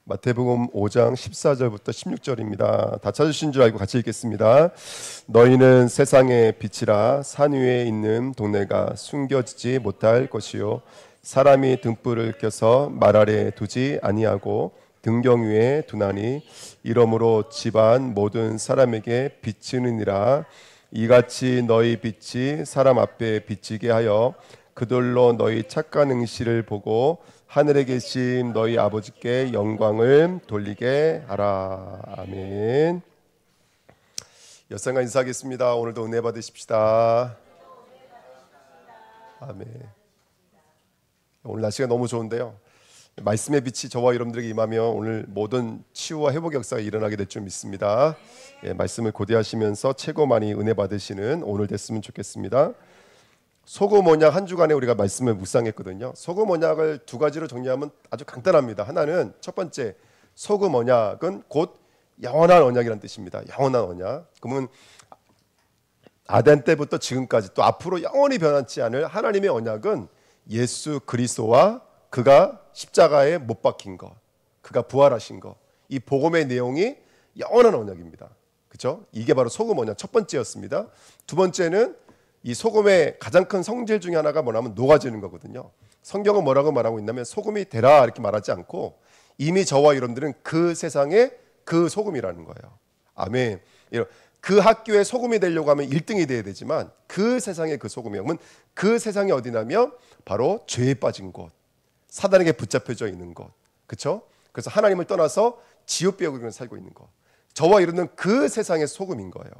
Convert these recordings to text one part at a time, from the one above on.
마태복음 5장 14절부터 16절입니다. 다 찾으신 줄 알고 같이 읽겠습니다. 너희는 세상의 빛이라. 산 위에 있는 동네가 숨겨지지 못할 것이요 사람이 등불을 켜서 말 아래 두지 아니하고 등경 위에 두나니 이러므로 집안 모든 사람에게 비치느니라. 이같이 너희 빛이 사람 앞에 비치게 하여 그들로 너희 착한 행실을 보고 하늘에 계신 너희 아버지께 영광을 돌리게 하라. 아멘. 여성과 인사하겠습니다. 오늘도 은혜 받으십시다. 아멘. 오늘 날씨가 너무 좋은데요, 말씀의 빛이 저와 여러분들에게 임하며 오늘 모든 치유와 회복 역사가 일어나게 될 줄 믿습니다. 말씀을 고대하시면서 최고 많이 은혜 받으시는 오늘 됐으면 좋겠습니다. 소금 언약 한 주간에 우리가 말씀을 묵상했거든요. 소금 언약을 두 가지로 정리하면 아주 간단합니다. 하나는 첫 번째, 소금 언약은 곧 영원한 언약이라는 뜻입니다. 영원한 언약. 그러면 아덴 때부터 지금까지 또 앞으로 영원히 변하지 않을 하나님의 언약은 예수 그리스도와 그가 십자가에 못 박힌 것, 그가 부활하신 것, 이 복음의 내용이 영원한 언약입니다. 그렇죠? 이게 바로 소금 언약 첫 번째였습니다. 두 번째는 이 소금의 가장 큰 성질 중에 하나가 뭐냐면 녹아지는 거거든요. 성경은 뭐라고 말하고 있냐면 소금이 되라 이렇게 말하지 않고 이미 저와 여러분들은 그 세상의 그 소금이라는 거예요. 아멘. 그 학교에 소금이 되려고 하면 1등이 돼야 되지만 그 세상의 그 소금이요. 그러면 그 세상이 어디냐면 바로 죄에 빠진 곳, 사단에게 붙잡혀져 있는 곳. 그렇죠? 그래서 하나님을 떠나서 지옥 배우고 살고 있는 것. 저와 여러분은 그 세상의 소금인 거예요.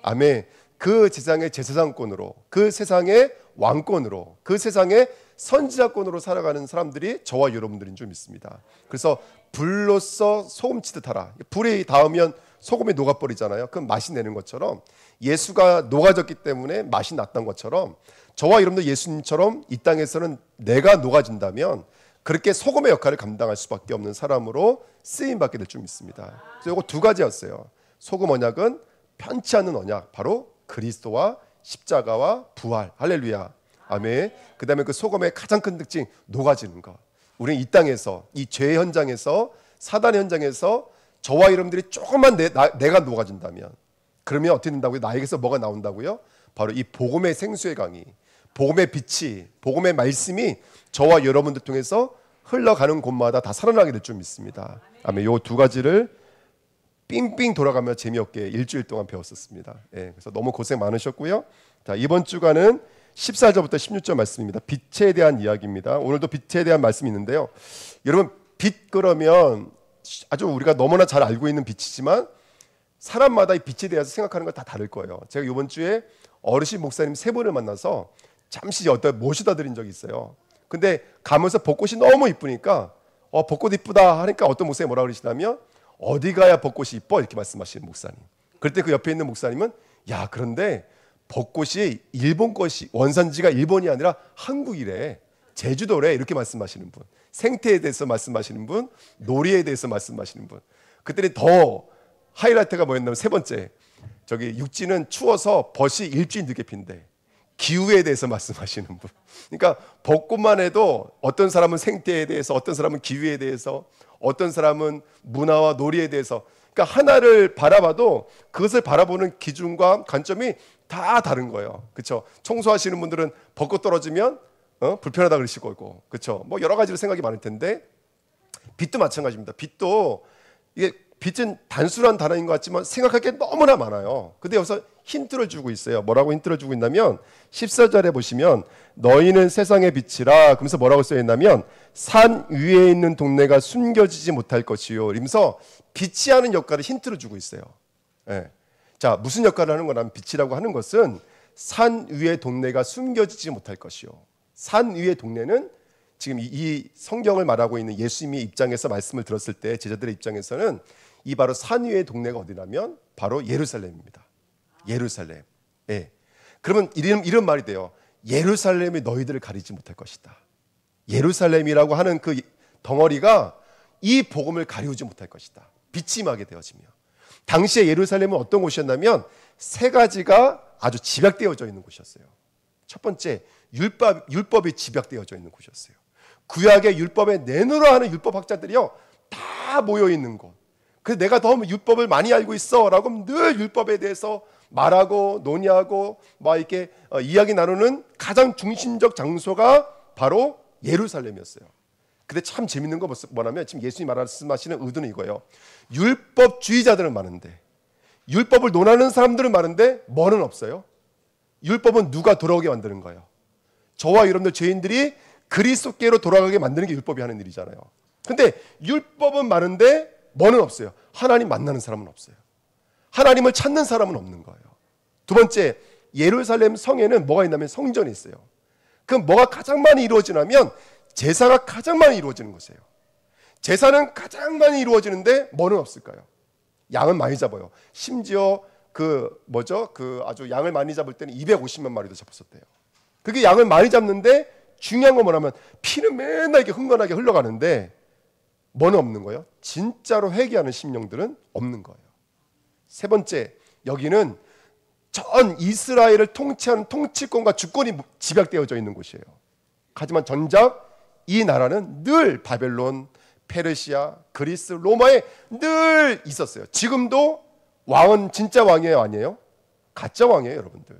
아멘. 그 세상의 제사장권으로, 그 세상의 왕권으로, 그 세상의 선지자권으로 살아가는 사람들이 저와 여러분들인 줄 믿습니다. 그래서 불로써 소금 치듯 하라. 불이 닿으면 소금이 녹아버리잖아요. 그럼 맛이 내는 것처럼 예수가 녹아졌기 때문에 맛이 났던 것처럼 저와 여러분들 예수님처럼 이 땅에서는 내가 녹아진다면 그렇게 소금의 역할을 감당할 수밖에 없는 사람으로 쓰임받게 될 줄 믿습니다. 그래서 이거 두 가지였어요. 소금 언약은 편치 않는 언약, 바로 그리스도와 십자가와 부활. 할렐루야. 아멘. 그 다음에 그 소금의 가장 큰 특징, 녹아지는 것. 우리는 이 땅에서, 이 죄 현장에서, 사단의 현장에서 저와 여러분들이 조금만 내가 녹아진다면, 그러면 어떻게 된다고요? 나에게서 뭐가 나온다고요? 바로 이 복음의 생수의 강이, 복음의 빛이, 복음의 말씀이 저와 여러분들 통해서 흘러가는 곳마다 다 살아나게 될 줄 믿습니다. 아멘. 요 두 가지를 삥삥 돌아가며 재미없게 일주일 동안 배웠었습니다. 그래서 너무 고생 많으셨고요. 자, 이번 주간은 14절부터 16절 말씀입니다. 빛에 대한 이야기입니다. 오늘도 빛에 대한 말씀이 있는데요. 여러분, 빛 그러면 아주 우리가 너무나 잘 알고 있는 빛이지만 사람마다 이 빛에 대해서 생각하는 건 다 다를 거예요. 제가 이번 주에 어르신 목사님 세 분을 만나서 잠시 어떤 모시다 드린 적이 있어요. 근데 가면서 벚꽃이 너무 이쁘니까 벚꽃 이쁘다 하니까 어떤 목사님이 뭐라 그러시냐면 어디 가야 벚꽃이 이뻐? 이렇게 말씀하시는 목사님. 그럴 때 그 옆에 있는 목사님은 야, 그런데 벚꽃이 일본 것이 원산지가 일본이 아니라 한국이래, 제주도래, 이렇게 말씀하시는 분. 생태에 대해서 말씀하시는 분, 놀이에 대해서 말씀하시는 분. 그때는 더 하이라이트가 뭐였냐면 세 번째, 저기 육지는 추워서 벗이 일주일 늦게 핀대. 기후에 대해서 말씀하시는 분. 그러니까 벚꽃만 해도 어떤 사람은 생태에 대해서, 어떤 사람은 기후에 대해서, 어떤 사람은 문화와 놀이에 대해서, 그러니까 하나를 바라봐도 그것을 바라보는 기준과 관점이 다 다른 거예요. 그렇죠? 청소하시는 분들은 벚꽃 떨어지면 불편하다 그러실 거고, 그렇죠? 뭐 여러 가지로 생각이 많을 텐데 빛도 마찬가지입니다. 빛도 이게 빛은 단순한 단어인 것 같지만 생각할 게 너무나 많아요. 근데 여기서 힌트를 주고 있어요. 뭐라고 힌트를 주고 있냐면 14절에 보시면 너희는 세상의 빛이라, 그러면서 뭐라고 써있냐면 산 위에 있는 동네가 숨겨지지 못할 것이요. 그러면서 빛이 하는 역할을 힌트를 주고 있어요. 자, 무슨 역할을 하는 거냐면 빛이라고 하는 것은 산 위의 동네가 숨겨지지 못할 것이요. 산 위의 동네는 지금 이 성경을 말하고 있는 예수님의 입장에서 말씀을 들었을 때 제자들의 입장에서는 이 바로 산 위의 동네가 어디냐면 바로 예루살렘입니다. 예루살렘. 그러면 이런 말이 돼요. 예루살렘이 너희들을 가리지 못할 것이다. 예루살렘이라고 하는 그 덩어리가 이 복음을 가리우지 못할 것이다. 빛이 임하게 되어지며. 당시에 예루살렘은 어떤 곳이었냐면 세 가지가 아주 집약되어져 있는 곳이었어요. 첫 번째, 율법이 집약되어져 있는 곳이었어요. 구약의 율법에 내놓으라 하는 율법학자들이요 다 모여 있는 곳. 그래서 내가 더 율법을 많이 알고 있어라고 늘 율법에 대해서 말하고 논의하고 이렇게 이야기 나누는 가장 중심적 장소가 바로 예루살렘이었어요. 근데 참 재밌는 거 뭐냐면 지금 예수님이 말씀하시는 의도는 이거예요. 율법주의자들은 많은데, 율법을 논하는 사람들은 많은데 뭐는 없어요? 율법은 누가 돌아오게 만드는 거예요? 저와 여러분들 죄인들이 그리스도께로 돌아가게 만드는 게 율법이 하는 일이잖아요. 근데 율법은 많은데 뭐는 없어요? 하나님 만나는 사람은 없어요. 하나님을 찾는 사람은 없는 거예요. 두 번째, 예루살렘 성에는 뭐가 있냐면 성전이 있어요. 그럼 뭐가 가장 많이 이루어지냐면 제사가 가장 많이 이루어지는 곳이에요. 제사는 가장 많이 이루어지는데 뭐는 없을까요? 양은 많이 잡아요. 심지어 아주 양을 많이 잡을 때는 250만 마리도 잡았었대요. 그게 양을 많이 잡는데 중요한 건 뭐냐면 피는 맨날 이렇게 흥건하게 흘러가는데 뭐는 없는 거예요? 진짜로 회개하는 심령들은 없는 거예요. 세 번째, 여기는 전 이스라엘을 통치하는 통치권과 주권이 집약되어져 있는 곳이에요. 하지만 정작 이 나라는 늘 바벨론, 페르시아, 그리스, 로마에 늘 있었어요. 지금도 왕은 진짜 왕이에요, 아니에요? 가짜 왕이에요, 여러분들.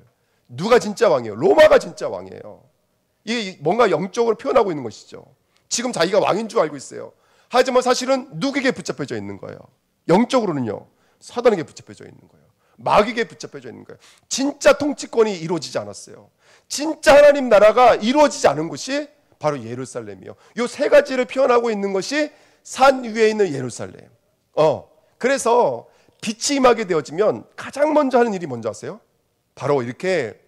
누가 진짜 왕이에요? 로마가 진짜 왕이에요. 이게 뭔가 영적으로 표현하고 있는 것이죠. 지금 자기가 왕인 줄 알고 있어요. 하지만 사실은 누구에게 붙잡혀져 있는 거예요? 영적으로는요, 사단에게 붙잡혀져 있는 거예요. 마귀에게 붙잡혀져 있는 거예요. 진짜 통치권이 이루어지지 않았어요. 진짜 하나님 나라가 이루어지지 않은 곳이 바로 예루살렘이요. 이 세 가지를 표현하고 있는 것이 산 위에 있는 예루살렘. 그래서 빛이 임하게 되어지면 가장 먼저 하는 일이 뭔지 아세요? 바로 이렇게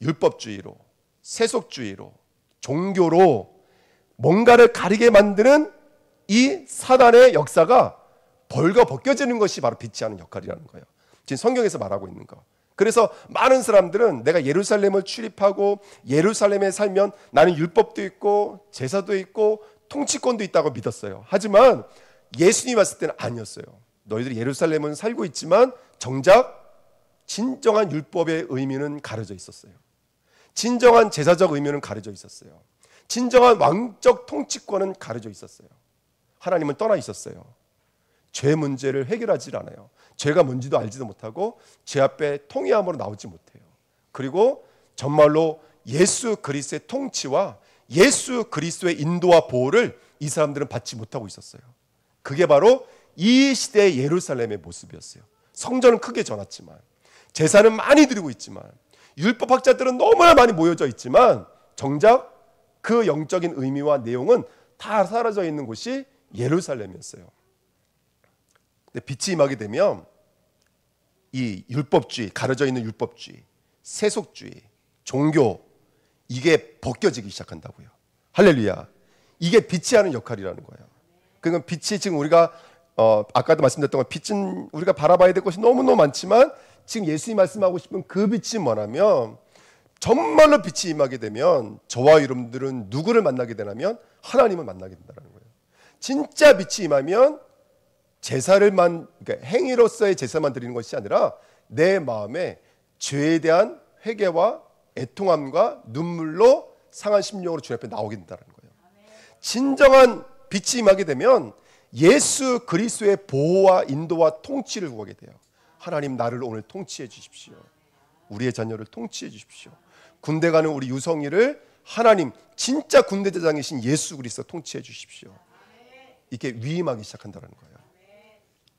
율법주의로, 세속주의로, 종교로 뭔가를 가리게 만드는 이 사단의 역사가 벌거벗겨지는 것이 바로 빛이 하는 역할이라는 거예요. 지금 성경에서 말하고 있는 거. 그래서 많은 사람들은 내가 예루살렘을 출입하고 예루살렘에 살면 나는 율법도 있고 제사도 있고 통치권도 있다고 믿었어요. 하지만 예수님이 왔을 때는 아니었어요. 너희들이 예루살렘은 살고 있지만 정작 진정한 율법의 의미는 가려져 있었어요. 진정한 제사적 의미는 가려져 있었어요. 진정한 왕적 통치권은 가려져 있었어요. 하나님은 떠나 있었어요. 죄 문제를 해결하지 않아요. 죄가 뭔지도 알지도 못하고 죄 앞에 통회함으로 나오지 못해요. 그리고 정말로 예수 그리스도의 통치와 예수 그리스도의 인도와 보호를 이 사람들은 받지 못하고 있었어요. 그게 바로 이 시대의 예루살렘의 모습이었어요. 성전은 크게 전했지만, 제사는 많이 드리고 있지만, 율법학자들은 너무나 많이 모여져 있지만 정작 그 영적인 의미와 내용은 다 사라져 있는 곳이 예루살렘이었어요. 근데 빛이 임하게 되면 이 율법주의, 가려져 있는 율법주의, 세속주의, 종교, 이게 벗겨지기 시작한다고요. 할렐루야. 이게 빛이 하는 역할이라는 거예요. 그러니까 빛이 지금 우리가 아까도 말씀드렸던 것, 빛은 우리가 바라봐야 될 것이 너무너무 많지만 지금 예수님이 말씀하고 싶은 그 빛이 뭐냐면 정말로 빛이 임하게 되면 저와 여러분들은 누구를 만나게 되냐면 하나님을 만나게 된다는 거예요. 진짜 빛이 임하면 그러니까 행위로서의 제사만 드리는 것이 아니라 내 마음에 죄에 대한 회개와 애통함과 눈물로 상한 심령으로 주님 앞에 나오게 된다는 거예요. 진정한 빛이 임하게 되면 예수 그리스도의 보호와 인도와 통치를 구하게 돼요. 하나님, 나를 오늘 통치해 주십시오. 우리의 자녀를 통치해 주십시오. 군대 가는 우리 유성이를 하나님, 진짜 군대대장이신 예수 그리스도 통치해 주십시오. 이렇게 위임하기 시작한다는 거예요.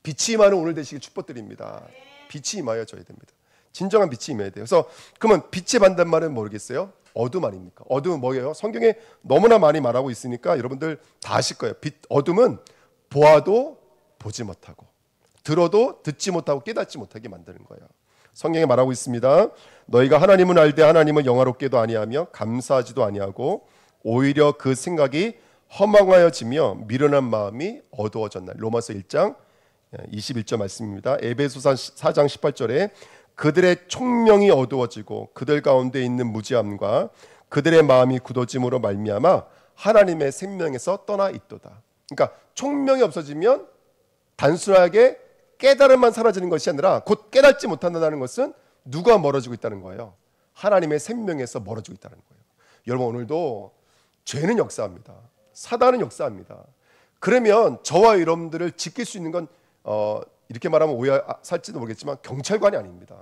빛이 임하는 오늘 되시길 축복드립니다. 빛이 임하여 줘야 됩니다. 진정한 빛이 임해야 돼요. 그래서 그러면 빛의 반대말은 모르겠어요? 어둠 아닙니까? 어둠은 뭐예요? 성경에 너무나 많이 말하고 있으니까 여러분들 다 아실 거예요. 어둠은 보아도 보지 못하고, 들어도 듣지 못하고, 깨닫지 못하게 만드는 거예요. 성경에 말하고 있습니다. 너희가 하나님은 알되 하나님은 영화롭게도 아니하며 감사하지도 아니하고 오히려 그 생각이 허망하여지며 미련한 마음이 어두워졌나. 로마서 1장 21절 말씀입니다. 에베소서 4장 18절에 그들의 총명이 어두워지고 그들 가운데 있는 무지함과 그들의 마음이 굳어짐으로 말미암아 하나님의 생명에서 떠나 있도다. 그러니까 총명이 없어지면 단순하게 깨달음만 사라지는 것이 아니라 곧 깨닫지 못한다는 것은 누가 멀어지고 있다는 거예요? 하나님의 생명에서 멀어지고 있다는 거예요. 여러분, 오늘도 죄는 역사합니다. 사단은 역사합니다. 그러면 저와 여러분들을 지킬 수 있는 건 이렇게 말하면 오해 살지도 모르겠지만 경찰관이 아닙니다.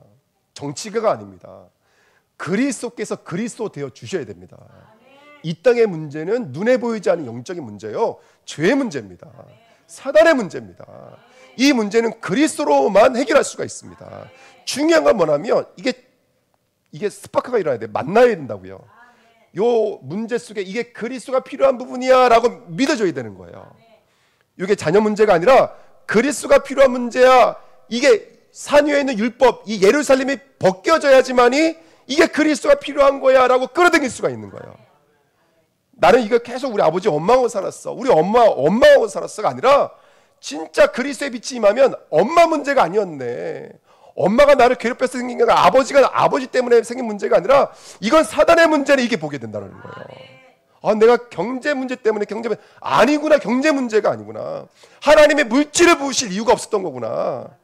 정치가가 아닙니다. 그리스도께서 그리스도 되어 주셔야 됩니다. 이 땅의 문제는 눈에 보이지 않는 영적인 문제요, 죄의 문제입니다. 사단의 문제입니다. 이 문제는 그리스도로만 해결할 수가 있습니다. 중요한 건 뭐냐면 이게 스파크가 일어나야 돼. 만나야 된다고요. 요 문제 속에 이게 그리스도가 필요한 부분이야 라고 믿어줘야 되는 거예요. 이게 자녀 문제가 아니라 그리스도가 필요한 문제야. 이게 산 위에 있는 율법, 이 예루살렘이 벗겨져야지만이 이게 그리스도가 필요한 거야 라고 끌어당길 수가 있는 거예요. 나는 이거 계속 우리 아버지 엄마하고 살았어, 우리 엄마하고 살았어가 아니라 진짜 그리스도의 빛이 임하면 엄마 문제가 아니었네, 엄마가 나를 괴롭혀서 생긴 게 아버지가 아버지 때문에 생긴 문제가 아니라 이건 사단의 문제를 이게 보게 된다는 거예요. 내가 경제 문제 때문에 아니구나. 경제 문제가 아니구나. 하나님의 물질을 부으실 이유가 없었던 거구나.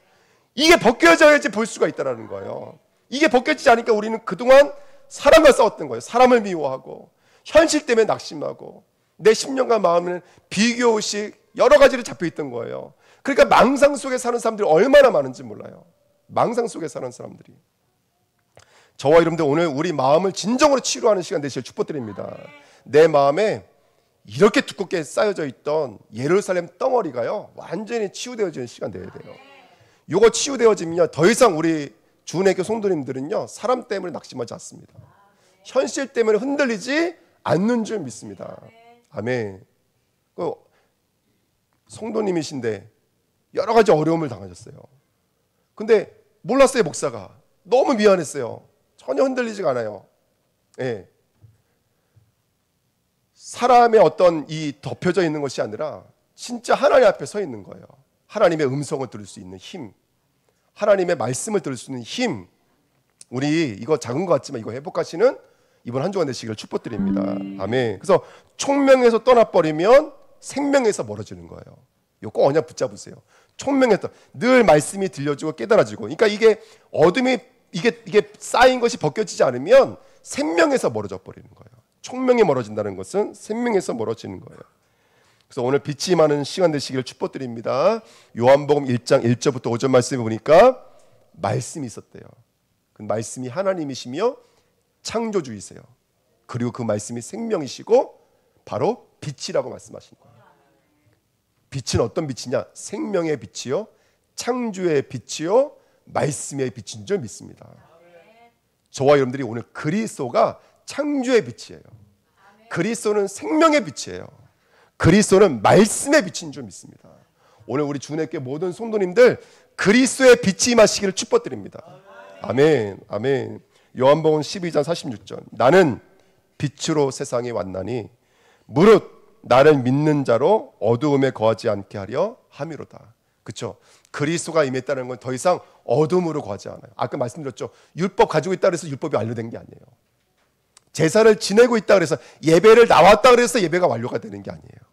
이게 벗겨져야지 볼 수가 있다는 거예요. 이게 벗겨지지 않으니까 우리는 그동안 사람과 싸웠던 거예요. 사람을 미워하고 현실 때문에 낙심하고 내 심령과 마음은 비교의식 여러 가지로 잡혀있던 거예요. 그러니까 망상 속에 사는 사람들이 얼마나 많은지 몰라요. 망상 속에 사는 사람들이. 저와 여러분들 오늘 우리 마음을 진정으로 치료하는 시간 되시길 축복드립니다. 내 마음에 이렇게 두껍게 쌓여져 있던 예루살렘 덩어리가요, 완전히 치유되어지는 시간 되어야 돼요. 이거 치유되어지면 더 이상 우리 주은혜교 성도님들은요, 사람 때문에 낙심하지 않습니다. 현실 때문에 흔들리지 않는 줄 믿습니다. 아멘. 성도님이신데 여러 가지 어려움을 당하셨어요. 근데 몰랐어요. 목사가 너무 미안했어요. 전혀 흔들리지가 않아요. 예. 사람의 어떤 이 덮여져 있는 것이 아니라 진짜 하나님 앞에 서 있는 거예요. 하나님의 음성을 들을 수 있는 힘, 하나님의 말씀을 들을 수 있는 힘. 우리 이거 작은 것 같지만 이거 회복하시는 이번 한 주간 되시기를 축복드립니다. 아멘. 그래서 총명에서 떠나버리면 생명에서 멀어지는 거예요. 이거 꼭 언약 붙잡으세요. 총명에서 늘 말씀이 들려지고 깨달아지고. 그러니까 이게 어둠이 이게 쌓인 것이 벗겨지지 않으면 생명에서 멀어져 버리는 거예요. 총명이 멀어진다는 것은 생명에서 멀어지는 거예요. 그래서 오늘 빛이 임하는 시간 되시기를 축복드립니다. 요한복음 1장 1절부터 5절 말씀에 보니까 말씀이 있었대요. 그 말씀이 하나님이시며 창조주이세요. 그리고 그 말씀이 생명이시고 바로 빛이라고 말씀하신 거예요. 빛은 어떤 빛이냐? 생명의 빛이요, 창조의 빛이요, 말씀의 빛인 줄 믿습니다. 저와 여러분들이 오늘 그리스도가 창조의 빛이에요. 그리스도는 생명의 빛이에요. 그리스도는 말씀의 빛인 줄 믿습니다. 오늘 우리 주님께 모든 성도님들 그리스도의 빛이 임하시기를 축복드립니다. 아멘, 아멘. 요한복음 12장 46절. 나는 빛으로 세상에 왔나니 무릇 나를 믿는 자로 어두움에 거하지 않게 하려 함이로다. 그렇죠? 그리스도가 임했다는 건 더 이상 어둠으로 거하지 않아요. 아까 말씀드렸죠. 율법 가지고 있다 그래서 율법이 완료된 게 아니에요. 제사를 지내고 있다 그래서 예배를 나왔다 그래서 예배가 완료가 되는 게 아니에요.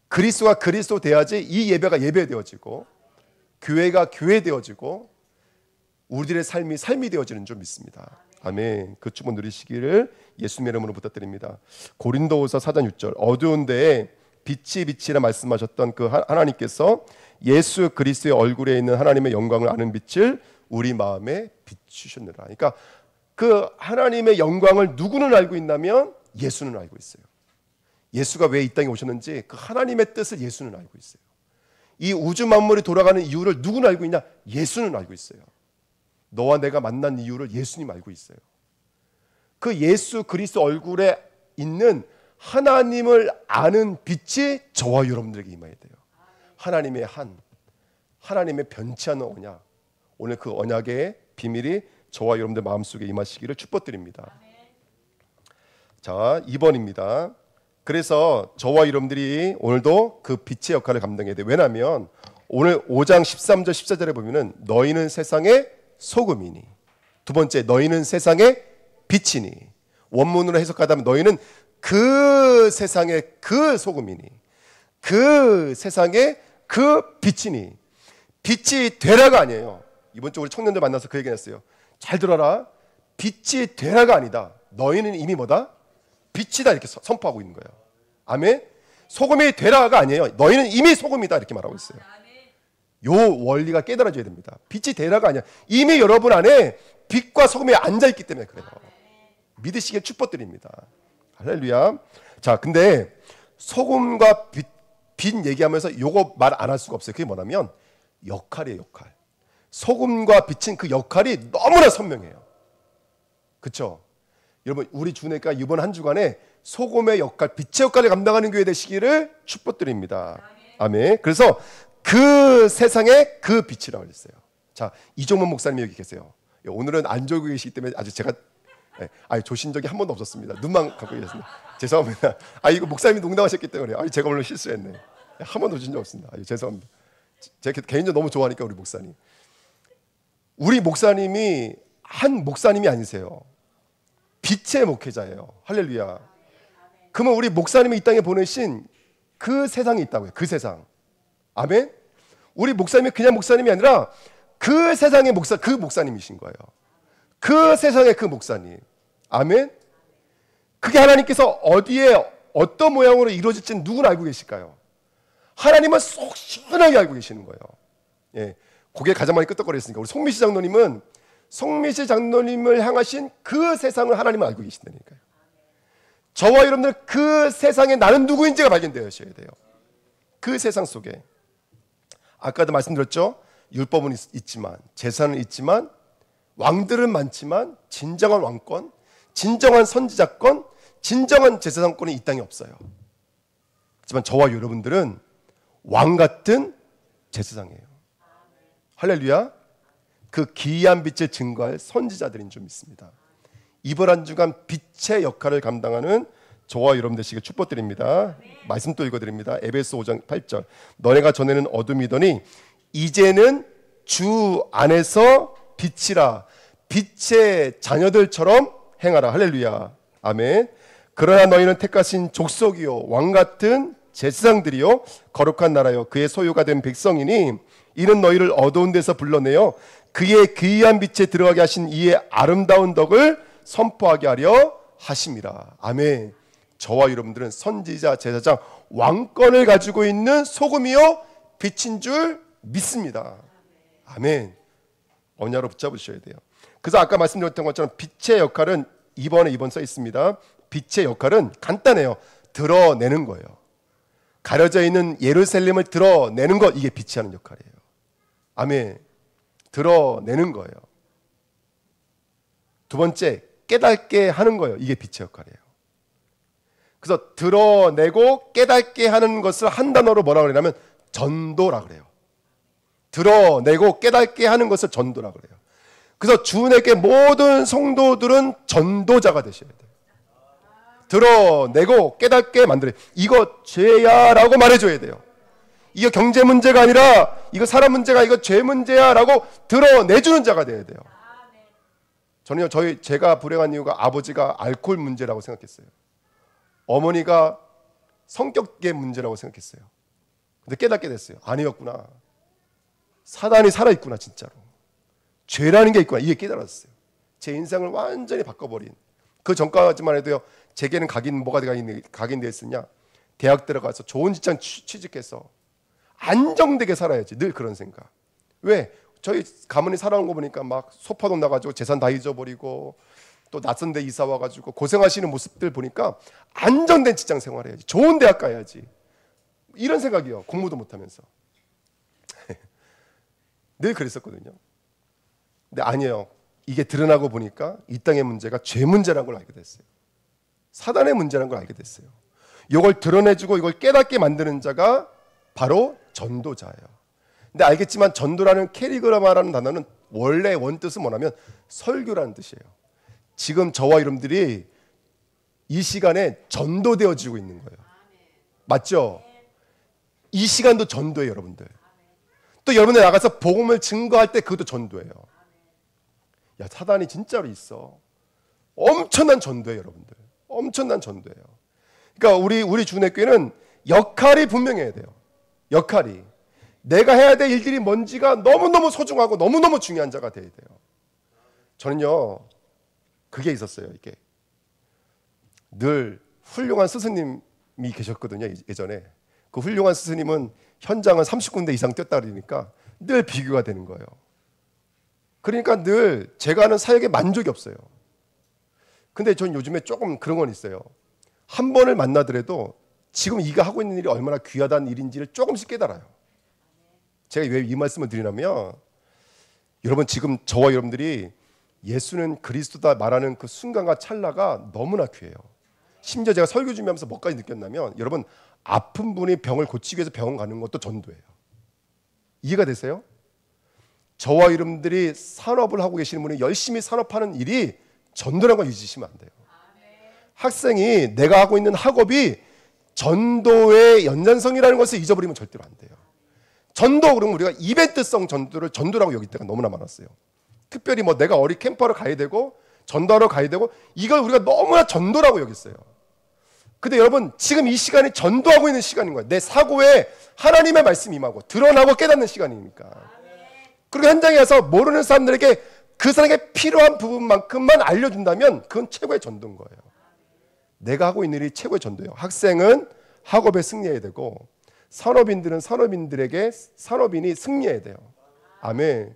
그리스도가 그리스도 돼야지 이 예배가 예배되어지고 교회가 교회되어지고 우리들의 삶이 되어지는 줄 믿습니다. 아멘. 그 축복 누리시기를 예수님의 이름으로 부탁드립니다. 고린도후서 4장 6절. 어두운 데에 빛이 빛이라 말씀하셨던 그 하나님께서 예수 그리스도의 얼굴에 있는 하나님의 영광을 아는 빛을 우리 마음에 비추셨느라. 그러니까 그 하나님의 영광을 누구는 알고 있냐면 예수는 알고 있어요. 예수가 왜 이 땅에 오셨는지 그 하나님의 뜻을 예수는 알고 있어요. 이 우주 만물이 돌아가는 이유를 누구는 알고 있냐? 예수는 알고 있어요. 너와 내가 만난 이유를 예수님 알고 있어요. 그 예수 그리스도 얼굴에 있는 하나님을 아는 빛이 저와 여러분들에게 임해야 돼요. 하나님의 하나님의 변치 않는 언약. 오늘 그 언약의 비밀이 저와 여러분들 마음속에 임하시기를 축복드립니다. 자, 2번입니다. 그래서 저와 여러분들이 오늘도 그 빛의 역할을 감당해야 돼요. 왜냐하면 오늘 5장 13절 14절에 보면은 너희는 세상의 소금이니, 두 번째 너희는 세상의 빛이니, 원문으로 해석하다면 너희는 그 세상의 그 소금이니, 그 세상에 그 빛이니. 빛이 되라가 아니에요. 이번 주 우리 청년들 만나서 그 얘기 했어요. 잘 들어라. 빛이 되라가 아니다. 너희는 이미 뭐다? 빛이다. 이렇게 선포하고 있는 거예요. 아멘. 소금이 되라가 아니에요. 너희는 이미 소금이다. 이렇게 말하고 있어요. 요 원리가 깨달아져야 됩니다. 빛이 되라가 아니야. 이미 여러분 안에 빛과 소금이 앉아있기 때문에 그래요. 믿으시길 축복드립니다. 할렐루야. 자, 근데 소금과 빛 얘기하면서 요거 말 안 할 수가 없어요. 그게 뭐냐면 역할이에요. 역할. 소금과 빛은 그 역할이 너무나 선명해요. 그렇죠? 여러분 우리 주내가 이번 한 주간에 소금의 역할, 빛의 역할을 감당하는 교회 되시기를 축복드립니다. 아멘. 그래서 그 세상에 그 빛이라고 했어요. 자, 이종문 목사님이 여기 계세요. 오늘은 안 졸고 계시기 때문에 아주 제가 조신 적이 한 번도 없었습니다. 눈만 감고 계셨습니다. 죄송합니다. 이거 목사님이 농담하셨기 때문에 제가 오늘 실수했네. 한 번도 진 적 없습니다. 죄송합니다. 제가 개인적으로 너무 좋아하니까 우리 목사님. 우리 목사님이 한 목사님이 아니세요. 빛의 목회자예요. 할렐루야. 그러면 우리 목사님이 이 땅에 보내신 그 세상이 있다고요. 그 세상. 아멘. 우리 목사님이 그냥 목사님이 아니라 그 세상의 그 목사님이신 거예요. 그 세상의 그 목사님. 아멘. 그게 하나님께서 어디에 어떤 모양으로 이루어질지는 누구나 알고 계실까요? 하나님은 속 시원하게 알고 계시는 거예요. 예, 고개 가장 많이 끄덕거렸으니까 우리 송미씨 장로님은 송미씨 장로님을 향하신 그 세상을 하나님은 알고 계신다니까요. 저와 여러분들 그 세상에 나는 누구인지가 발견되어야 돼요. 그 세상 속에 아까도 말씀드렸죠. 율법은 있지만 제사는 있지만 왕들은 많지만 진정한 왕권, 진정한 선지자권, 진정한 제사장권이 이 땅에 없어요. 하지만 저와 여러분들은 왕 같은 제사장이에요. 할렐루야. 그 기이한 빛을 증거할 선지자들인 줄 믿습니다. 이번 한 주간 빛의 역할을 감당하는 저와 여러분 되시길 축복드립니다. 말씀 또 읽어드립니다. 에베소 5장 8절. 너네가 전에는 어둠이더니 이제는 주 안에서 빛이라. 빛의 자녀들처럼 행하라. 할렐루야. 아멘. 그러나 너희는 택하신 족속이요 왕 같은 제사장들이요 거룩한 나라요 그의 소유가 된 백성이니 이는 너희를 어두운 데서 불러내어 그의 귀한 빛에 들어가게 하신 이의 아름다운 덕을 선포하게 하려 하심이라. 아멘. 저와 여러분들은 선지자, 제사장, 왕권을 가지고 있는 소금이요 빛인 줄 믿습니다. 아멘. 언야로 붙잡으셔야 돼요. 그래서 아까 말씀드렸던 것처럼 빛의 역할은 이번에 써 있습니다. 빛의 역할은 간단해요. 드러내는 거예요. 가려져 있는 예루살렘을 드러내는 것, 이게 빛이 하는 역할이에요. 아멘. 드러내는 거예요. 두 번째, 깨닫게 하는 거예요. 이게 빛의 역할이에요. 그래서 드러내고 깨닫게 하는 것을 한 단어로 뭐라고 그러냐면 전도라 그래요. 드러내고 깨닫게 하는 것을 전도라 그래요. 그래서 주님께 모든 성도들은 전도자가 되셔야 돼요. 드러내고 깨닫게 만들어요. 이거 죄야 라고 말해줘야 돼요. 이거 경제 문제가 아니라 이거 사람 문제가 이거 죄 문제야 라고 드러내주는 자가 돼야 돼요. 저는요, 제가 불행한 이유가 아버지가 알코올 문제라고 생각했어요. 어머니가 성격의 문제라고 생각했어요. 근데 깨닫게 됐어요. 아니었구나. 사단이 살아있구나 진짜로. 죄라는 게 있구나. 이게 깨달았어요. 제 인생을 완전히 바꿔버린. 그 전까지만 해도요. 제게는 뭐가 각인되어 있었냐. 대학 들어가서 좋은 직장 취직해서 안정되게 살아야지. 늘 그런 생각. 왜? 저희 가문이 살아온 거 보니까 막 소파도 나가지고 재산 다 잊어버리고 또 낯선 데 이사 와가지고 고생하시는 모습들 보니까 안정된 직장 생활해야지. 좋은 대학 가야지. 이런 생각이요. 공부도 못하면서. 늘 그랬었거든요. 근데 아니에요. 이게 드러나고 보니까 이 땅의 문제가 죄 문제라는 걸 알게 됐어요. 사단의 문제라는 걸 알게 됐어요. 이걸 드러내주고 이걸 깨닫게 만드는 자가 바로 전도자예요. 근데 알겠지만 전도라는 캐리그라마라는 단어는 원래 원뜻은 뭐냐면 설교라는 뜻이에요. 지금 저와 여러분들이 이 시간에 전도되어지고 있는 거예요. 맞죠? 이 시간도 전도예요, 여러분들. 또 여러분들 나가서 복음을 증거할 때 그것도 전도예요. 야, 사단이 진짜로 있어. 엄청난 전도예요, 여러분들. 엄청난 전도예요. 그러니까 우리 주내교회는 역할이 분명해야 돼요. 역할이. 내가 해야 될 일들이 뭔지가 너무너무 소중하고 너무너무 중요한 자가 돼야 돼요. 저는요, 그게 있었어요. 이게 늘 훌륭한 스승님이 계셨거든요. 예전에. 그 훌륭한 스승님은 현장은 30군데 이상 뛰었다 그러니까 늘 비교가 되는 거예요. 그러니까 늘 제가 하는 사역에 만족이 없어요. 근데 전 요즘에 조금 그런 건 있어요. 한 번을 만나더라도 지금 이가 하고 있는 일이 얼마나 귀하다는 일인지를 조금씩 깨달아요. 제가 왜 이 말씀을 드리냐면, 여러분 지금 저와 여러분들이 예수는 그리스도다 말하는 그 순간과 찰나가 너무나 귀해요. 심지어 제가 설교 준비하면서 뭐까지 느꼈냐면, 여러분 아픈 분이 병을 고치기 위해서 병원 가는 것도 전도예요. 이해가 되세요? 저와 여러분들이 산업을 하고 계시는 분이 열심히 산업하는 일이 전도라는 걸 잊으시면 안 돼요. 학생이 내가 하고 있는 학업이 전도의 연장성이라는 것을 잊어버리면 절대로 안 돼요. 전도, 그러면 우리가 이벤트성 전도를 전도라고 여길 때가 너무나 많았어요. 특별히 뭐 내가 어디 캠퍼를 가야 되고 전도하러 가야 되고, 이걸 우리가 너무나 전도라고 여겼어요. 근데 여러분 지금 이 시간이 전도하고 있는 시간인 거예요. 내 사고에 하나님의 말씀이 임하고 드러나고 깨닫는 시간이니까. 그리고 현장에 가서 모르는 사람들에게 그 사람에게 필요한 부분만큼만 알려준다면 그건 최고의 전도인 거예요. 내가 하고 있는 일이 최고의 전도예요. 학생은 학업에 승리해야 되고, 산업인들은 산업인이 승리해야 돼요. 아멘.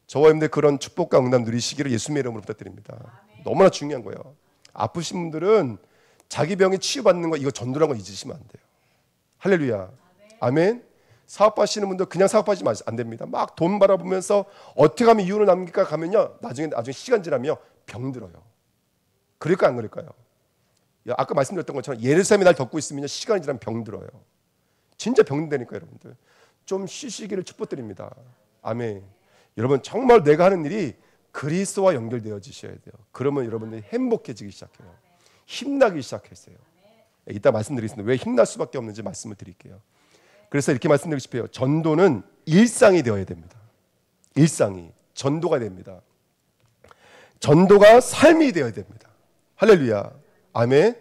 저와 여러분들 그런 축복과 응답 누리시기를 예수님의 이름으로 부탁드립니다. 너무나 중요한 거예요. 아프신 분들은 자기 병이 치유받는 거, 이거 전도라는 거 잊으시면 안 돼요. 할렐루야. 아멘. 사업하시는 분들 그냥 사업하지 마시면 안 됩니다. 막 돈 바라보면서 어떻게 하면 이윤을 남길까 가면요, 나중에 시간 지나면 병들어요. 그럴까요, 안 그럴까요? 아까 말씀드렸던 것처럼 예루살렘이 날 덮고 있으면 시간이 지나면 병들어요. 진짜 병든다니까요. 여러분들 좀 쉬시기를 축복드립니다. 아멘. 여러분 정말 내가 하는 일이 그리스도와 연결되어지셔야 돼요. 그러면 여러분들이 행복해지기 시작해요. 힘나기 시작했어요. 이따 말씀드리겠습니다. 왜 힘날 수밖에 없는지 말씀을 드릴게요. 그래서 이렇게 말씀드리고 싶어요. 전도는 일상이 되어야 됩니다. 일상이 전도가 됩니다. 전도가 삶이 되어야 됩니다. 할렐루야. 아멘.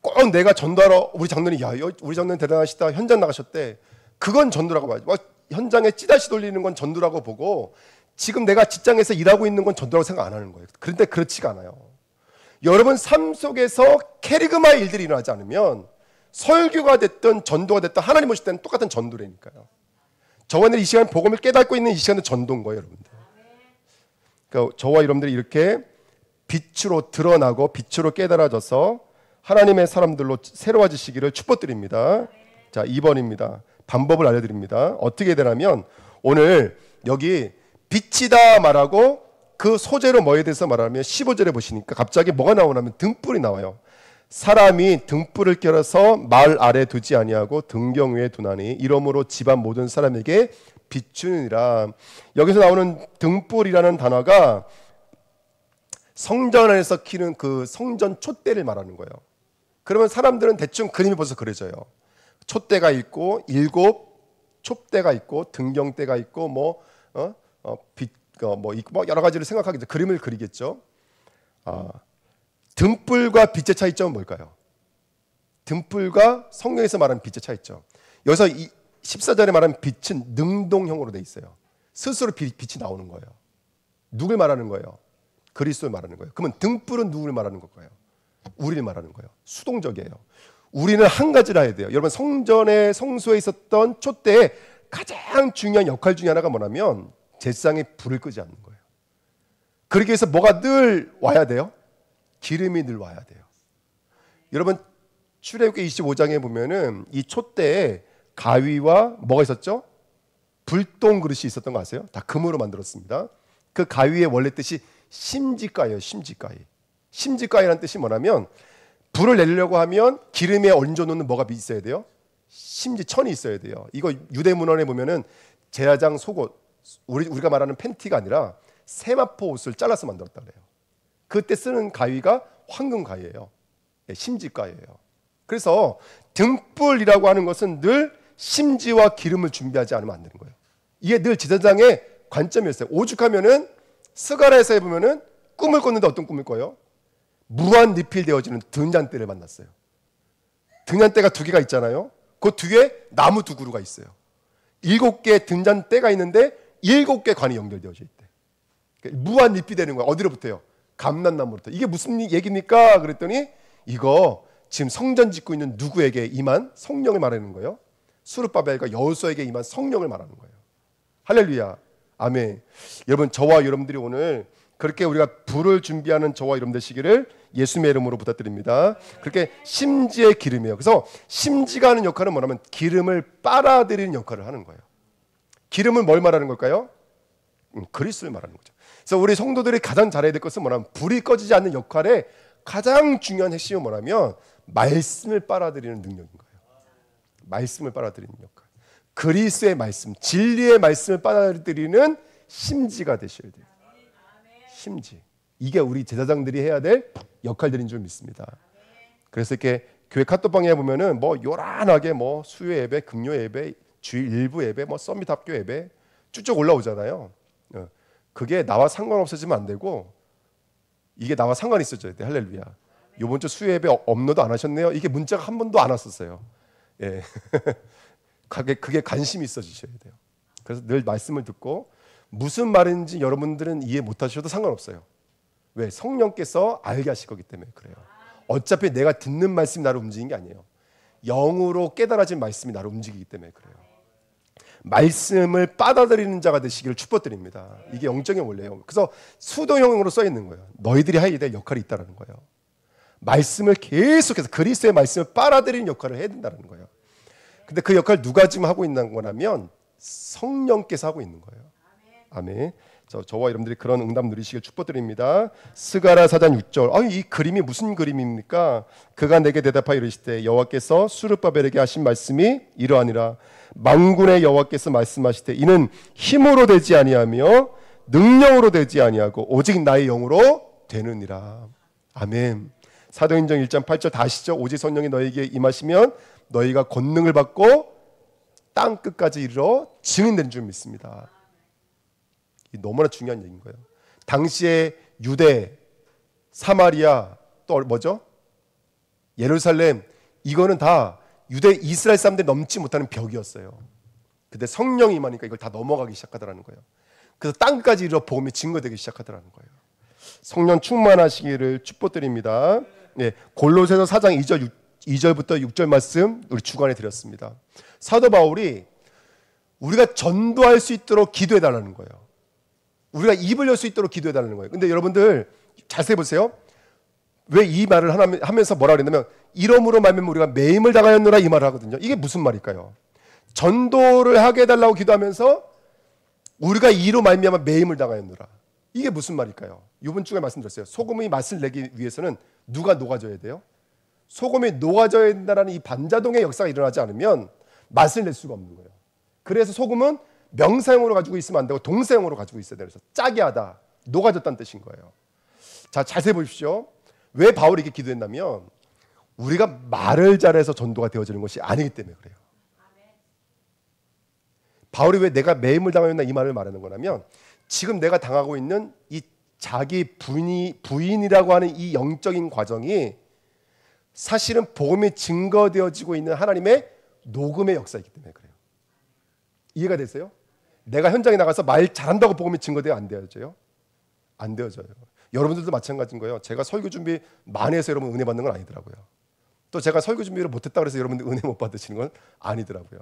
꼭 내가 전도하러, 우리 장로님, 우리 장로님 대단하시다, 현장 나가셨대, 그건 전도라고 봐야지. 현장에 찌다시 돌리는 건 전도라고 보고, 지금 내가 직장에서 일하고 있는 건 전도라고 생각 안 하는 거예요. 그런데 그렇지가 않아요. 여러분 삶 속에서 캐리그마의 일들이 일어나지 않으면 설교가 됐든 전도가 됐든 하나님 오실 때는 똑같은 전도라니까요. 저와 이 시간 복음을 깨닫고 있는 이 시간은 전도인 거예요, 여러분들. 그러니까 저와 여러분들이 이렇게 빛으로 드러나고 빛으로 깨달아져서 하나님의 사람들로 새로워지시기를 축복드립니다. 자, 2번입니다. 방법을 알려드립니다. 어떻게 해야 되냐면, 오늘 여기 빛이다 말하고 그 소재로 뭐에 대해서 말하면 15절에 보시니까 갑자기 뭐가 나오냐면 등불이 나와요. 사람이 등불을 껴서 말 아래 두지 아니하고 등경 위에 두나니 이러므로 집안 모든 사람에게 비추느니라. 여기서 나오는 등불이라는 단어가 성전 안에서 키는 그 성전 촛대를 말하는 거예요. 그러면 사람들은 대충 그림이 벌써 그려져요. 촛대가 있고 7 촛대가 있고 등경대가 있고 여러 가지를 생각하겠죠. 그림을 그리겠죠. 등불과 빛의 차이점은 뭘까요? 등불과 성경에서 말하는 빛의 차이점. 여기서 14절에 말하는 빛은 능동형으로 돼 있어요. 스스로 빛이 나오는 거예요. 누굴 말하는 거예요? 그리스도를 말하는 거예요. 그러면 등불은 누구를 말하는 걸까요? 우리를 말하는 거예요. 수동적이에요. 우리는 한 가지를 해야 돼요. 여러분 성전의 성소에 있었던 촛대의 가장 중요한 역할 중에 하나가 뭐냐면 제사장이 불을 끄지 않는 거예요. 그러기 위해서 뭐가 늘 와야 돼요? 기름이 늘 와야 돼요. 여러분 출애굽기 25장에 보면은 이 촛대에 가위와 뭐가 있었죠? 불똥 그릇이 있었던 거 아세요? 다 금으로 만들었습니다. 그 가위의 원래 뜻이 심지가예요. 심지가위. 심지가위라는 뜻이 뭐냐면 불을 내려고 하면 기름에 얹어놓는 뭐가 있어야 돼요? 심지천이 있어야 돼요. 이거 유대 문헌에 보면은 제사장 속옷, 우리가 말하는 팬티가 아니라 세마포 옷을 잘라서 만들었다 그래요. 그때 쓰는 가위가 황금 가위예요. 심지가위예요. 그래서 등불이라고 하는 것은 늘 심지와 기름을 준비하지 않으면 안 되는 거예요. 이게 늘 제사장의 관점이었어요. 오죽하면은 스가랴에서 보면은 꿈을 꿨는데 어떤 꿈을 꿔요? 무한 리필되어지는 등잔대를 만났어요. 등잔대가 두 개가 있잖아요. 그 뒤에 나무 두 그루가 있어요. 7개의 등잔대가 있는데 7개 관이 연결되어져 있대. 그러니까 무한 잎이 되는 거야. 어디로부터요? 감람나무로부터. 이게 무슨 얘기입니까? 그랬더니 이거 지금 성전 짓고 있는 누구에게 임한 성령을 말하는 거예요. 스룹바벨과 여호수아에게 임한 성령을 말하는 거예요. 할렐루야. 아멘. 여러분, 저와 여러분들이 오늘 그렇게 우리가 불을 준비하는 저와 여러분 되시기를 예수님의 이름으로 부탁드립니다. 그렇게 심지의 기름이에요. 그래서 심지가 하는 역할은 뭐냐면 기름을 빨아들이는 역할을 하는 거예요. 기름을 뭘 말하는 걸까요? 그리스도를 말하는 거죠. 그래서 우리 성도들이 가장 잘해야 될 것은 뭐냐면 불이 꺼지지 않는 역할의 가장 중요한 핵심은 뭐냐면 말씀을 빨아들이는 능력인 거예요. 말씀을 빨아들이는 역할. 그리스도의 말씀, 진리의 말씀을 빨아들이는 심지가 되셔야 돼요. 심지. 이게 우리 제사장들이 해야 될 역할들인 줄 믿습니다. 그래서 이렇게 교회 카톡방에 보면은 뭐 요란하게 뭐 수요 예배, 금요 예배, 주일 일부 예배, 뭐 서밋 학교 예배 쭉쭉 올라오잖아요. 그게 나와 상관없어지면 안 되고 이게 나와 상관이 있어져야 돼. 할렐루야. 이번 주 수요 예배 업로드 안 하셨네요. 이게 문자가 한 번도 안 왔었어요. 예. 그게 관심이 있어지셔야 돼요. 그래서 늘 말씀을 듣고 무슨 말인지 여러분들은 이해 못 하셔도 상관없어요. 왜? 성령께서 알게 하실 거기 때문에 그래요. 어차피 내가 듣는 말씀이 나를 움직이는 게 아니에요. 영으로 깨달아진 말씀이 나를 움직이기 때문에 그래요. 말씀을 받아들이는 자가 되시기를 축복드립니다. 이게 영적인 원리예요. 그래서 수도형으로 써 있는 거예요. 너희들이 해야 될 역할이 있다는 거예요. 말씀을 계속해서 그리스도의 말씀을 빨아들이는 역할을 해야 된다는 거예요. 근데 그 역할을 누가 지금 하고 있는 거냐면 성령께서 하고 있는 거예요. 아멘. 저와 여러분들이 그런 응답 누리시길 축복드립니다. 스가랴 4장 6절. 이 그림이 무슨 그림입니까? 그가 내게 대답하여 이르시되 여호와께서 스룹바벨에게 하신 말씀이 이러하니라. 만군의 여호와께서 말씀하시되 이는 힘으로 되지 아니하며 능력으로 되지 아니하고 오직 나의 영으로 되느니라. 아멘. 사도행전 1장 8절 다시죠. 오직 성령이 너에게 임하시면 너희가 권능을 받고 땅 끝까지 이르러 증인된 줄 믿습니다. 너무나 중요한 얘기인 거예요. 당시에 유대, 사마리아, 또 뭐죠? 예루살렘, 이거는 다 유대 이스라엘 사람들이 넘지 못하는 벽이었어요. 근데 성령이 임하니까 이걸 다 넘어가기 시작하더라는 거예요. 그래서 땅까지 이르러 복음이 증거되기 시작하더라는 거예요. 성령 충만하시기를 축복드립니다. 네, 골로새서 4장 2절부터 6절 말씀 우리 주간에 드렸습니다. 사도 바울이 우리가 전도할 수 있도록 기도해 달라는 거예요. 우리가 입을 열 수 있도록 기도해 달라는 거예요. 근데 여러분들 자세히 보세요. 왜 이 말을 하면서 뭐라 그랬냐면 이러므로 말미암아 우리가 매임을 당하였노라 이 말을 하거든요. 이게 무슨 말일까요? 전도를 하게 해달라고 기도하면서 우리가 이로 말미암아 매임을 당하였노라. 이게 무슨 말일까요? 이번 주에 말씀드렸어요. 소금의 맛을 내기 위해서는 누가 녹아져야 돼요? 소금이 녹아져야 된다는 이 반자동의 역사가 일어나지 않으면 맛을 낼 수가 없는 거예요. 그래서 소금은 명사형으로 가지고 있으면 안 되고 동사형으로 가지고 있어야 돼요. 그래서 짜게 하다, 녹아졌다는 뜻인 거예요. 자, 자세히 보십시오. 왜 바울이 이렇게 기도했냐면 우리가 말을 잘해서 전도가 되어지는 것이 아니기 때문에 그래요. 바울이 왜 내가 매임을 당하였나 이 말을 말하는 거냐면 지금 내가 당하고 있는 이 자기 부인이라고 하는 이 영적인 과정이 사실은 복음이 증거되어지고 있는 하나님의 녹음의 역사이기 때문에 그래요. 이해가 되세요? 내가 현장에 나가서 말 잘한다고 복음이 증거돼요? 안 되어져요? 안 되어져요. 여러분들도 마찬가지인 거예요. 제가 설교 준비 많이 해서 여러분 은혜 받는 건 아니더라고요. 또 제가 설교 준비를 못했다고 해서 여러분들 은혜 못 받으시는 건 아니더라고요.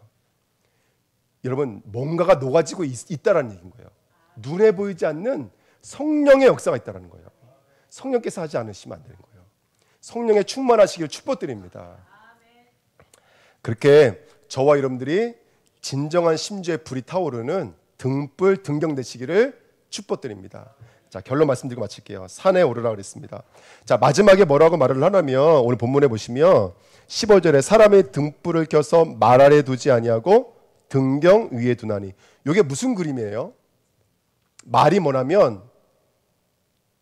여러분 뭔가가 녹아지고 있다라는 얘기인 거예요. 눈에 보이지 않는 성령의 역사가 있다는 거예요. 성령께서 하지 않으시면 안 되는 거예요. 성령의 충만하시길 축복드립니다. 그렇게 저와 여러분들이 진정한 심지의 불이 타오르는 등불 등경되시기를 축복드립니다. 자, 결론 말씀드리고 마칠게요. 산에 오르라 그랬습니다. 자, 마지막에 뭐라고 말을 하냐면 오늘 본문에 보시면 15절에 사람의 등불을 켜서 말 아래 두지 아니하고 등경 위에 두나니. 이게 무슨 그림이에요? 말이 뭐냐면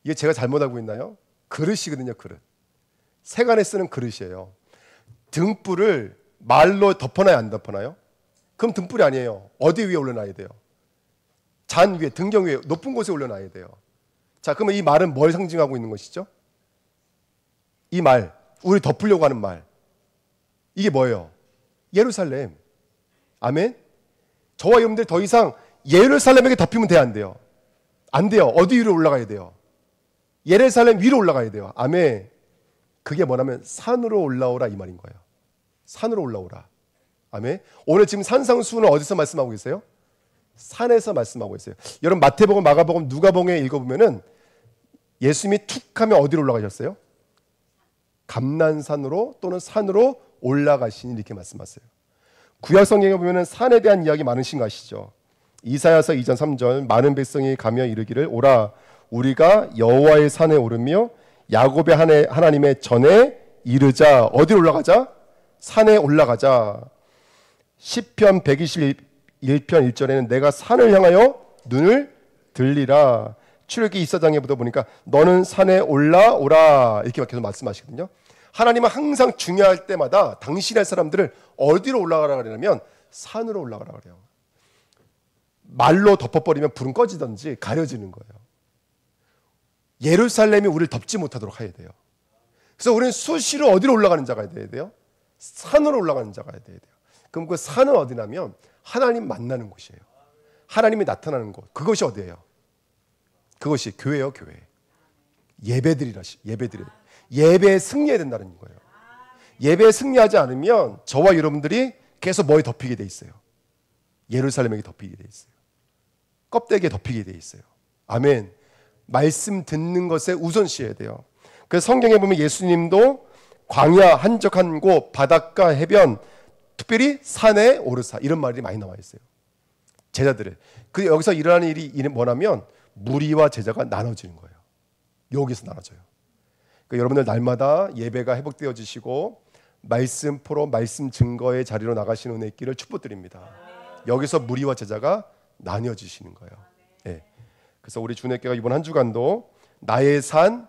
이게 제가 잘못하고 있나요? 그릇이거든요. 그릇. 세간에 쓰는 그릇이에요. 등불을 말로 덮어놔야 안 덮어놔요? 그럼 등불이 아니에요. 어디 위에 올려놔야 돼요? 잔 위에, 등경 위에 높은 곳에 올려놔야 돼요. 자, 그러면 이 말은 뭘 상징하고 있는 것이죠? 이 말, 우리 덮으려고 하는 말. 이게 뭐예요? 예루살렘. 아멘. 저와 여러분들 더 이상 예루살렘에게 덮이면 돼요, 안 돼요? 안 돼요. 어디 위로 올라가야 돼요? 예루살렘 위로 올라가야 돼요. 아멘. 그게 뭐냐면 산으로 올라오라 이 말인 거예요. 산으로 올라오라. 아멘. 오늘 지금 산상수훈은 어디서 말씀하고 계세요? 산에서 말씀하고 있어요. 여러분 마태복음, 마가복음, 누가복음에 읽어보면은 예수님이 툭 하면 어디로 올라가셨어요? 감난산으로 또는 산으로 올라가시니 이렇게 말씀하세요. 구약 성경에 보면은 산에 대한 이야기 많으신 거 아시죠? 이사야서 2장 3절 많은 백성이 가며 이르기를 오라 우리가 여호와의 산에 오르며 야곱의 하나님의 전에 이르자. 어디로 올라가자? 산에 올라가자. 시편 121편 1절에는 내가 산을 향하여 눈을 들리라. 출애굽기 24장에 보니까 너는 산에 올라오라 이렇게 계속 말씀하시거든요. 하나님은 항상 중요할 때마다 당신의 사람들을 어디로 올라가라 그러냐면 산으로 올라가라 그래요. 말로 덮어버리면 불은 꺼지든지 가려지는 거예요. 예루살렘이 우리를 덮지 못하도록 해야 돼요. 그래서 우리는 수시로 어디로 올라가는 자가 돼야 돼요? 산으로 올라가는 자가 돼야 돼요. 그럼 그 산은 어디냐면 하나님 만나는 곳이에요. 하나님이 나타나는 곳. 그것이 어디예요? 그것이 교회예요, 교회. 예배드려야 예배에 승리해야 된다는 거예요. 예배에 승리하지 않으면 저와 여러분들이 계속 뭐에 덮이게 돼 있어요? 예루살렘에게 덮이게 돼 있어요. 껍데기에 덮이게 돼 있어요. 아멘. 말씀 듣는 것에 우선시해야 돼요. 그래서 성경에 보면 예수님도 광야, 한적한 곳, 바닷가, 해변, 특별히 산에 오르사 이런 말이 많이 나와 있어요. 제자들을. 그 여기서 일어나는 일이 뭐냐면 무리와 제자가 나눠지는 거예요. 여기서 나눠져요. 그러니까 여러분들 날마다 예배가 회복되어지시고 말씀 포로 말씀 증거의 자리로 나가시는 은혜 있기를 축복드립니다. 여기서 무리와 제자가 나뉘어지시는 거예요. 네. 그래서 우리 주내교가 이번 한 주간도 나의 산,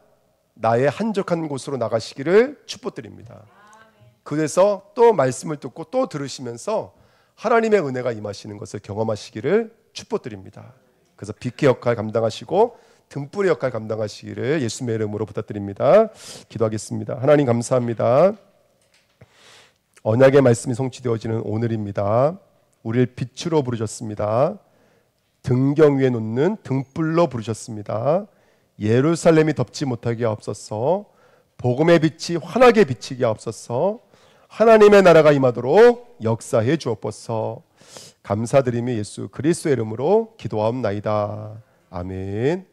나의 한적한 곳으로 나가시기를 축복드립니다. 그래서 또 말씀을 듣고 또 들으시면서 하나님의 은혜가 임하시는 것을 경험하시기를 축복드립니다. 그래서 빛의 역할 감당하시고 등불의 역할 감당하시기를 예수님의 이름으로 부탁드립니다. 기도하겠습니다. 하나님 감사합니다. 언약의 말씀이 성취되어지는 오늘입니다. 우리를 빛으로 부르셨습니다. 등경 위에 놓는 등불로 부르셨습니다. 예루살렘이 덮지 못하게 하옵소서. 복음의 빛이 환하게 비치게 하옵소서. 하나님의 나라가 임하도록 역사해 주옵소서. 감사드리며 예수 그리스도의 이름으로 기도하옵나이다. 아멘.